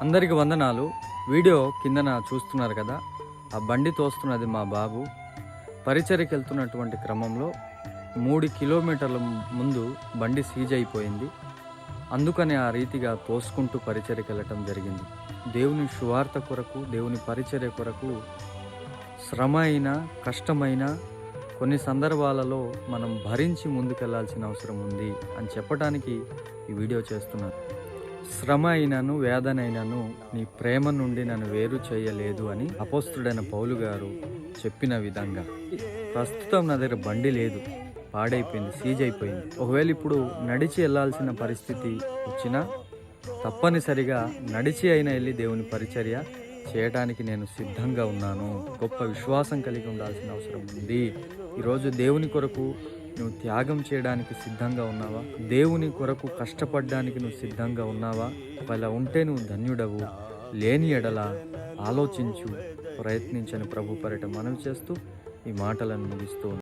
అందరికి వందనాలు. వీడియో కిందన చూస్తున్నారు కదా, ఆ బండి తోస్తున్నది మా బాబు. పరిచర్యకి వెళ్తున్నటువంటి క్రమంలో 3 కిలోమీటర్ల ముందు బండి సీజ్ అయిపోయింది. అందుకని ఆ రీతిగా తోసుకుంటూ పరిచర్యకి వెళ్ళటం జరిగింది. దేవుని సువార్త కొరకు, దేవుని పరిచర్య కొరకు శ్రమ అయినా కష్టమైన కొన్ని సందర్భాలలో మనం భరించి ముందుకెళ్లాల్సిన అవసరం ఉంది అని చెప్పడానికి ఈ వీడియో చేస్తున్నాను. శ్రమ అయినను వేదనైనను నీ ప్రేమ నుండి నన్ను వేరు చేయలేదు అని అపోస్తుడైన పౌలు గారు చెప్పిన విధంగా ప్రస్తుతం నా దగ్గర బండి లేదు, పాడైపోయింది, సీజ్ అయిపోయింది. ఒకవేళ ఇప్పుడు నడిచి వెళ్ళాల్సిన పరిస్థితి వచ్చినా తప్పనిసరిగా నడిచి అయినా వెళ్ళి దేవుని పరిచర్య చేయడానికి నేను సిద్ధంగా ఉన్నాను. గొప్ప విశ్వాసం కలిగి ఉండాల్సిన అవసరం ఉంది. ఈరోజు దేవుని కొరకు నువ్వు త్యాగం చేయడానికి సిద్ధంగా ఉన్నావా? దేవుని కొరకు కష్టపడడానికి నువ్వు సిద్ధంగా ఉన్నావా? ఒకవేళ ఉంటే నువ్వు ధన్యుడవు, లేని ఎడల ఆలోచించు, ప్రయత్నించని ప్రభు పరిట మనవి చేస్తూ ఈ మాటలను ముగిస్తూ